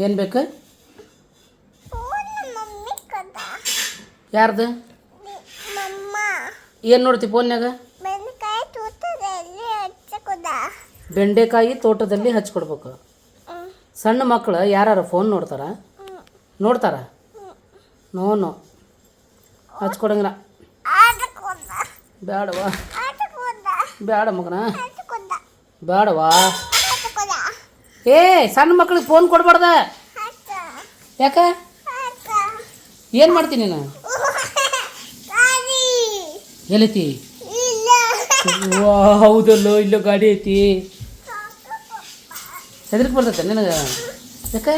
ಏನು ಬೇಕು? ಯಾರ್ದು? ಏನು ನೋಡ್ತಿ ಫೋನ್ಯಾಗ? ಬೆಂಡೆಕಾಯಿ ತೋಟದಲ್ಲಿ ಹಚ್ಕೊಡ್ಬೇಕು. ಸಣ್ಣ ಮಕ್ಕಳು ಯಾರು ಫೋನ್ ನೋಡ್ತಾರ? ನೋಡ್ತಾರ? ನೋ ಹಚ್ಕೊಡಂಗಿಲ್ಲ. ಬೇಡವಾ ಬೇಡ ಮಗನ, ಬೇಡವಾ. ಏ ಸಣ್ಣ ಮಕ್ಳಿಗೆ ಫೋನ್ ಕೊಡ್ಬಾರ್ದ. ಯಾಕ? ಏನು ಮಾಡ್ತೀನಿ ನೀನು? ಎಲ್ಲೈತಿ? ಹೌದಲ್ಲೋ, ಇಲ್ಲೋ ಗಾಡಿ ಐತಿ. ಹೆದರಿಕೆ ಬರ್ತೈತೆ ನಿನಗೆ? ಯಾಕೆ?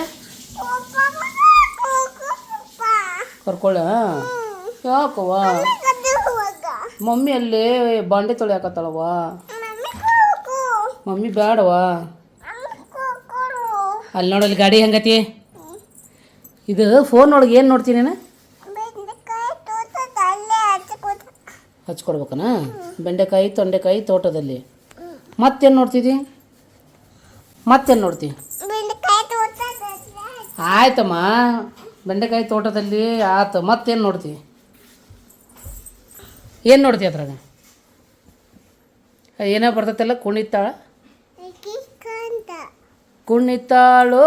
ಕರ್ಕೊಳ್ಳ? ಯಾಕವ್ವ? ಮಮ್ಮಿ ಅಲ್ಲಿ ಬಾಂಡೆ ತೊಳೆಯಾಕತ್ತಾಳವ್ವ. ಮಮ್ಮಿ ಬೇಡವಾ. ಅಲ್ಲಿ ನೋಡಲ್ಲಿ ಗಾಡಿ ಹೆಂಗತಿ. ಇದು ಫೋನ್ ಒಳಗೆ ಏನು ನೋಡ್ತೀನಿ ನೀನು? ಹಚ್ಕೊಡ್ಬೇಕನ? ಬೆಂಡೆಕಾಯಿ ತೊಂಡೆಕಾಯಿ ತೋಟದಲ್ಲಿ. ಮತ್ತೇನು ನೋಡ್ತಿದ್ದಿ? ಮತ್ತೇನು ನೋಡ್ತಿ? ಆಯ್ತಮ್ಮ, ಬೆಂಡೆಕಾಯಿ ತೋಟದಲ್ಲಿ ಆಯ್ತು. ಮತ್ತೇನು ನೋಡ್ತಿ? ಏನು ನೋಡ್ತಿ ಅದ್ರಾಗ? ಏನೋ ಬರ್ತೈತಲ್ಲ, ಕುಣಿತಾಳ ಕುಣಿತಾಳು